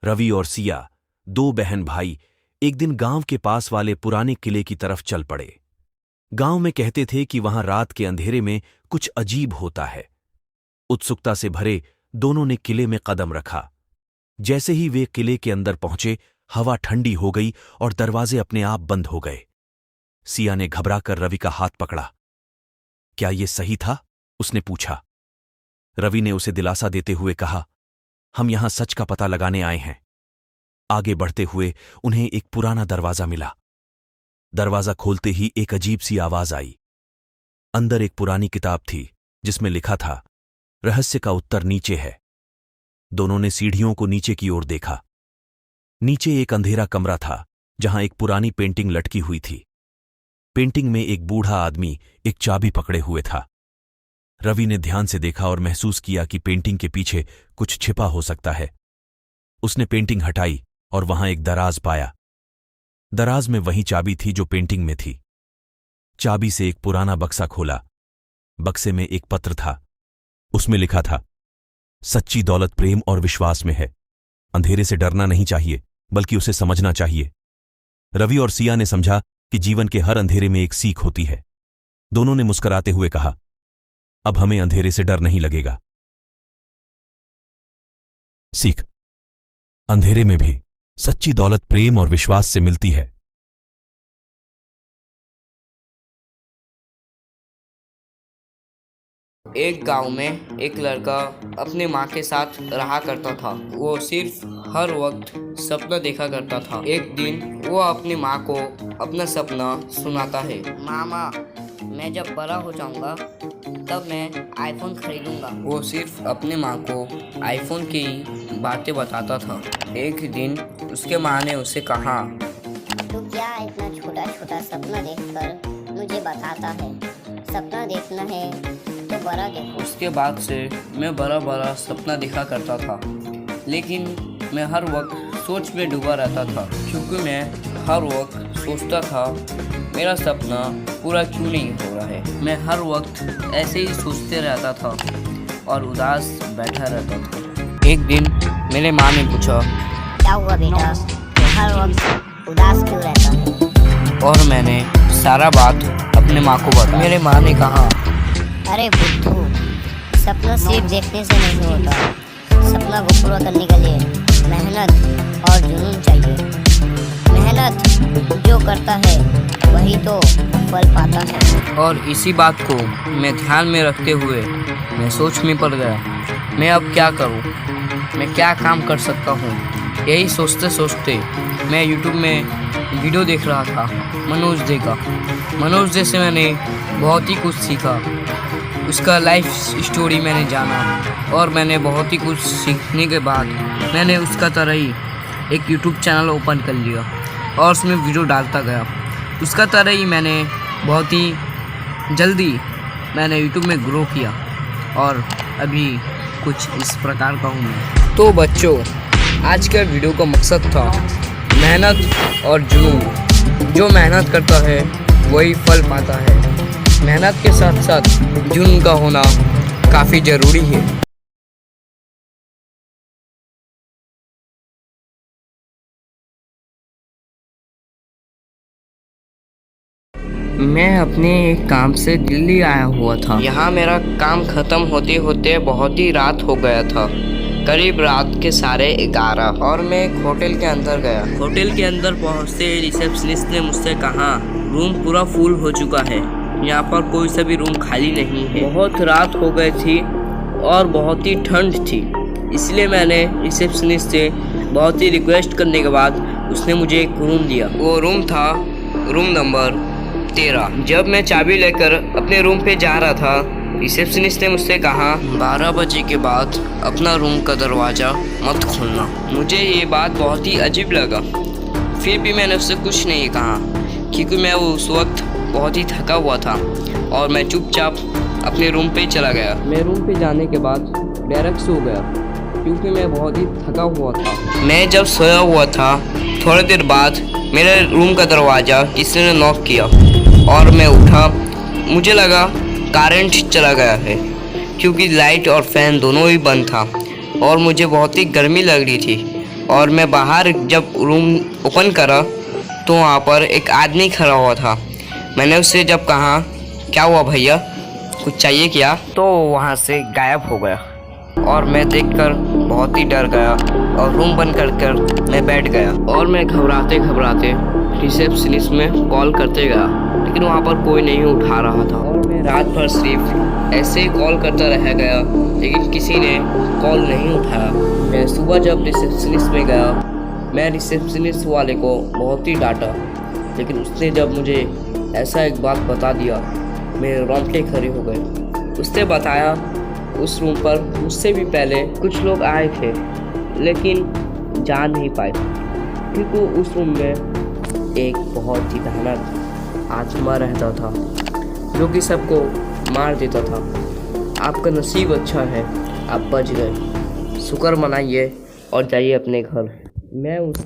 रवि और सिया, दो बहन भाई, एक दिन गांव के पास वाले पुराने किले की तरफ चल पड़े। गांव में कहते थे कि वहां रात के अंधेरे में कुछ अजीब होता है। उत्सुकता से भरे दोनों ने किले में कदम रखा। जैसे ही वे किले के अंदर पहुंचे, हवा ठंडी हो गई और दरवाजे अपने आप बंद हो गए। सिया ने घबराकर रवि का हाथ पकड़ा। क्या ये सही था? उसने पूछा। रवि ने उसे दिलासा देते हुए कहा, हम यहां सच का पता लगाने आए हैं। आगे बढ़ते हुए उन्हें एक पुराना दरवाजा मिला। दरवाजा खोलते ही एक अजीब सी आवाज आई। अंदर एक पुरानी किताब थी जिसमें लिखा था, रहस्य का उत्तर नीचे है। दोनों ने सीढ़ियों को नीचे की ओर देखा। नीचे एक अंधेरा कमरा था जहां एक पुरानी पेंटिंग लटकी हुई थी। पेंटिंग में एक बूढ़ा आदमी एक चाबी पकड़े हुए था। रवि ने ध्यान से देखा और महसूस किया कि पेंटिंग के पीछे कुछ छिपा हो सकता है। उसने पेंटिंग हटाई और वहां एक दराज पाया। दराज में वही चाबी थी जो पेंटिंग में थी। चाबी से एक पुराना बक्सा खोला। बक्से में एक पत्र था। उसमें लिखा था, सच्ची दौलत प्रेम और विश्वास में है। अंधेरे से डरना नहीं चाहिए, बल्कि उसे समझना चाहिए। रवि और सिया ने समझा कि जीवन के हर अंधेरे में एक सीख होती है। दोनों ने मुस्कुराते हुए कहा, अब हमें अंधेरे से डर नहीं लगेगा। सीख, अंधेरे में भी सच्ची दौलत प्रेम और विश्वास से मिलती है। एक गांव में एक लड़का अपनी माँ के साथ रहा करता था। वो सिर्फ हर वक्त सपना देखा करता था। एक दिन वो अपनी माँ को अपना सपना सुनाता है। मामा, मैं जब बड़ा हो जाऊंगा तब मैं आईफोन खरीदूंगा। वो सिर्फ अपनी माँ को आईफोन की बातें बताता था। एक दिन उसके माँ ने उसे कहा, तू क्या इतना छोटा छोटा सपना देखकर मुझे बताता है? सपना देखना है तो बड़ा देखो। उसके बाद से मैं बड़ा बड़ा सपना देखा करता था, लेकिन मैं हर वक्त सोच में डूबा रहता था, क्योंकि मैं हर वक्त सोचता था मेरा सपना पूरा क्यों नहीं हो रहा है। मैं हर वक्त ऐसे ही सोचते रहता था और उदास बैठा रहता था। एक दिन मेरे माँ ने पूछा, क्या हुआ बेटा, तू हर वक्त उदास क्यों रहता है? और मैंने सारा बात अपने माँ को बताया। मेरे माँ ने कहा, अरे बुद्धू, सपना सिर्फ देखने से नहीं होता। सपना को पूरा करने के लिए मेहनत और जुनून चाहिए। मेहनत जो करता है वही तो फल पाता है। और इसी बात को मैं ध्यान में रखते हुए मैं सोच में पड़ गया, मैं अब क्या करूं, मैं क्या काम कर सकता हूं। यही सोचते सोचते मैं यूट्यूब में वीडियो देख रहा था मनोज डे का। मनोज डे से मैंने बहुत ही कुछ सीखा। उसका लाइफ स्टोरी मैंने जाना और मैंने बहुत ही कुछ सीखने के बाद मैंने उसका तरह ही एक यूट्यूब चैनल ओपन कर लिया और उसमें वीडियो डालता गया। उसका तरह ही मैंने बहुत ही जल्दी मैंने यूट्यूब में ग्रो किया और अभी कुछ इस प्रकार का हूँ मैं। तो बच्चों, आज का वीडियो का मकसद था मेहनत और जुनून। जो मेहनत करता है वही फल पाता है। मेहनत के साथ साथ जुनून का होना काफ़ी ज़रूरी है। मैं अपने एक काम से दिल्ली आया हुआ था। यहाँ मेरा काम खत्म होते होते बहुत ही रात हो गया था, करीब रात के 11:30, और मैं एक होटल के अंदर गया। होटल के अंदर पहुँचते रिसेप्शनिस्ट ने मुझसे कहा, रूम पूरा फुल हो चुका है, यहाँ पर कोई सा भी रूम खाली नहीं है। बहुत रात हो गई थी और बहुत ही ठंड थी, इसलिए मैंने रिसेप्शनिस्ट से बहुत ही रिक्वेस्ट करने के बाद उसने मुझे एक रूम दिया। वो रूम था रूम नंबर 13। जब मैं चाबी लेकर अपने रूम पे जा रहा था, रिसेप्शनिस्ट ने मुझसे कहा, 12 बजे के बाद अपना रूम का दरवाज़ा मत खोलना। मुझे ये बात बहुत ही अजीब लगा, फिर भी मैंने उससे कुछ नहीं कहा, क्योंकि मैं उस वक्त बहुत ही थका हुआ था और मैं चुपचाप अपने रूम पे चला गया। मैं रूम पे जाने के बाद डायरेक्ट सो गया, क्योंकि मैं बहुत ही थका हुआ था। मैं जब सोया हुआ था, थोड़ी देर बाद मेरे रूम का दरवाज़ा किसी ने नॉक किया और मैं उठा। मुझे लगा करंट चला गया है, क्योंकि लाइट और फैन दोनों ही बंद था और मुझे बहुत ही गर्मी लग रही थी और मैं बाहर जब रूम ओपन करा तो वहाँ पर एक आदमी खड़ा हुआ था। मैंने उससे जब कहा क्या हुआ भैया, कुछ चाहिए क्या, तो वहाँ से गायब हो गया और मैं देखकर बहुत ही डर गया और रूम बंद कर मैं बैठ गया और मैं घबराते घबराते रिसेप्शनिस्ट में कॉल करते गया, लेकिन वहाँ पर कोई नहीं उठा रहा था और मैं रात भर सिर्फ ऐसे ही कॉल करता रह गया, लेकिन किसी ने कॉल नहीं उठाया। मैं सुबह जब रिसेप्शनिस्ट में गया, मैं रिसेप्शनिस्ट वाले को बहुत ही डांटा, लेकिन उसने जब मुझे ऐसा एक बात बता दिया, मेरे रोंगटे खड़े हो गए। उसने बताया उस रूम पर मुझसे भी पहले कुछ लोग आए थे, लेकिन जा नहीं पाए क्योंकि उस रूम में एक बहुत ही भयानक आत्मा रहता था जो कि सबको मार देता था। आपका नसीब अच्छा है, आप बच गए, शुक्र मनाइए और जाइए अपने घर। मैं उस